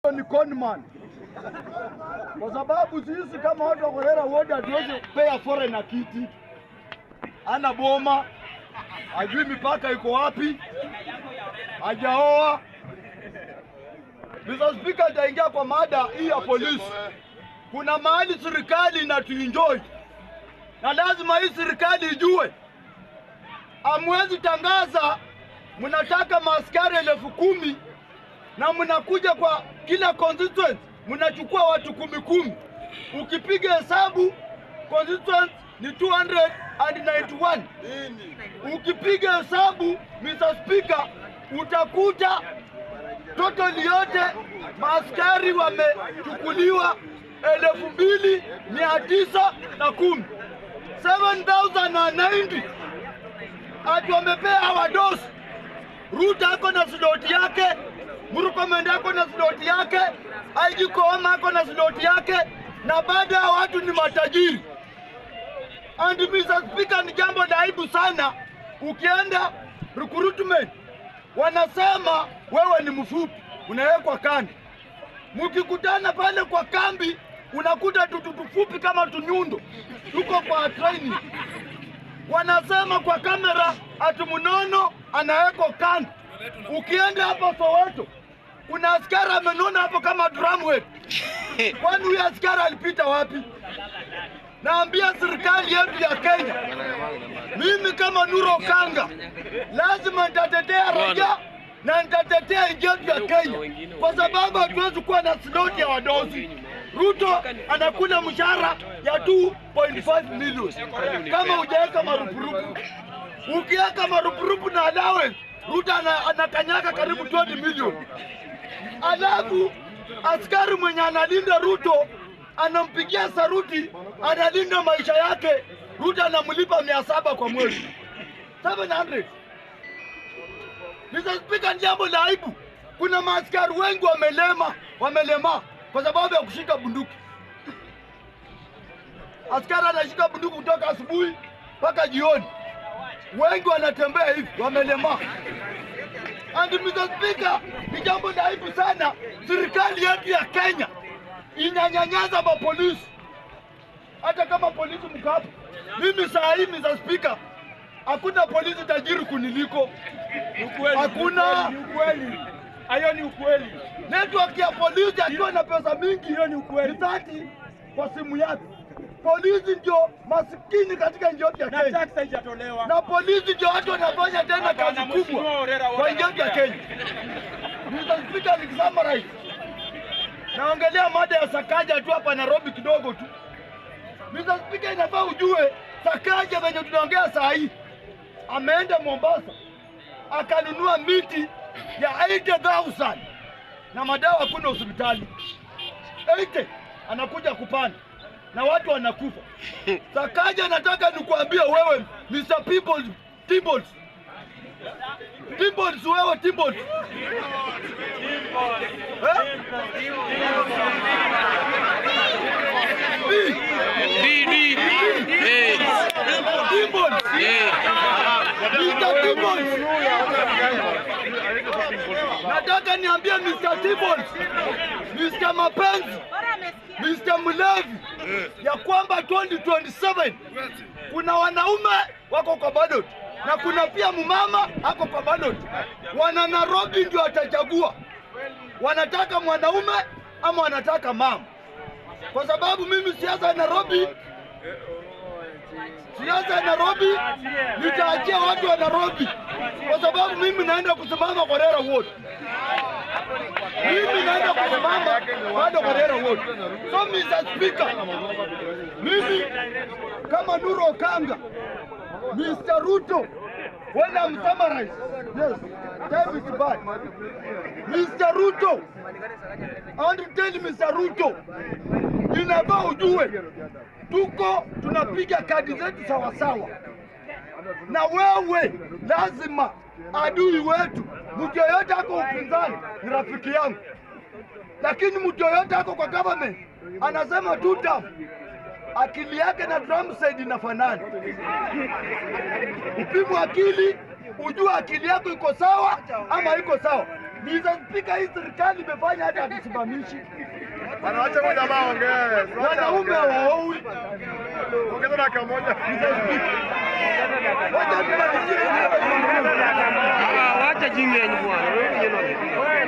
Ni conman. Kwa sababu sisi kama watu wa Kholera wote hatuwezi pay foreign na kiti. Ana boma, hajui mipaka iko wapi, hajaoa. Mr. Speaker, ataingia kwa mada hii ya polisi. Kuna mahali serikali inatuenjoy. Na lazima hii serikali ijue. Hamwezi tangaza mnataka maaskari 10,000 na mnakuja kwa kila constituency mnachukua watu 10,000. Ukipiga hesabu constituency ni 291. Ukipiga hesabu Mr. Speaker, utakuta total yote maaskari wamechukuliwa 2,910. 7,090 ati wamepea wadosi. Ruto ako na slot yake, Murkomen ako na slot yake, IG Koome ako na slot yake, na baada ya watu ni matajiri. And Mr. Speaker, ni jambo la aibu sana. Ukienda recruitment wanasema wewe ni mfupi, unawekwa kando. Mkikutana pale kwa kambi unakuta tufupi kama tunyundo, tuko kwa training. Wanasema kwa kamera ati mnono anawekwa kando. Ukienda hapa Soweto kuna askari amenona hapo kama drumhead. Kwani huyu askari alipita wapi? Naambia serikali yetu ya Kenya, mimi kama Nuru Okanga lazima nitatetea raia na nitatetea nchi yetu ya Kenya, kwa sababu hatuwezi kuwa na slot ya wadosi. Ruto anakula mshahara ya 2.5 million kama hujaweka marupurupu. Ukiweka marupurupu na allowance, Ruto anakanyaka karibu 20 million. Alafu askari mwenye analinda Ruto anampigia saruti, analinda maisha yake. Ruto anamlipa 700 kwa mwezi, 700. Mr. Speaker, jambo la aibu. Kuna maaskari wengi wamelema kwa sababu ya kushika bunduki. Askari anashika bunduki kutoka asubuhi mpaka jioni. Wengi wanatembea hivi, wamelema. And Mr. Speaker, ni jambo la aibu sana. Serikali yetu ya Kenya inanyanyaza mapolisi. Hata kama polisi mko hapa, mimi saa hii Mr. Speaker, hakuna polisi tajiri kuniliko. Hakuna. Ni ukweli. Hayo ni ukweli. Network ya polisi akiwa na pesa mingi, hiyo ni ukweli. Ni kwa simu yake. Polisi ndio masikini katika nchi yetu ya Kenya. Na tax haijatolewa. Na polisi ndio watu wanafanya tena kazi kubwa kwa nchi yetu ya Kenya. Mr. Speaker, nikisummarize, naongelea mada ya Sakaja tu hapa Nairobi kidogo tu. Mr. Speaker, inafaa ujue Sakaja venye tunaongea saa hii ameenda Mombasa akanunua miti ya 80,000 na madawa kuna hospitali 80 anakuja kupanda na watu wanakufa. Sakaja, nataka nikuambie wewe Mr. Timbos, wewe Timbos. Nataka niambie Mr. Timbos, Mr. Mapenzi, Mr. Mulevi, ya kwamba 2027 kuna wanaume wako kwa ballot na kuna pia mumama ako kwa ballot. Wana Nairobi ndio watachagua wanataka mwanaume ama wanataka mama, kwa sababu mimi siasa ya Nairobi nitaachia watu wa Nairobi, kwa sababu mimi naenda kusimama Kholera wote. Mimi naenda kusimama bado Kholera wote. So Mr. Speaker, mimi kama Nuru Okanga, Mr. Ruto, when I'm summarize, yes, time is bad. Mr. Ruto, I want to tell Mr. Ruto, inafaa ujue tuko tunapiga kadi zetu sawasawa, na wewe lazima adui wetu, mtu yoyote ako upinzani ni rafiki yangu, lakini mtu yoyote ako kwa government anasema tuta akili yake na drum set inafanana. Upimu akili ujue akili yako iko sawa ama iko sawa. Mr. Speaker, hii serikali imefanya hata hatusimamishi. Anaacha moja bao ongee. Wanaume hawaoi. Ongeza dakika moja. Wacha jingi yenye bwana. Wewe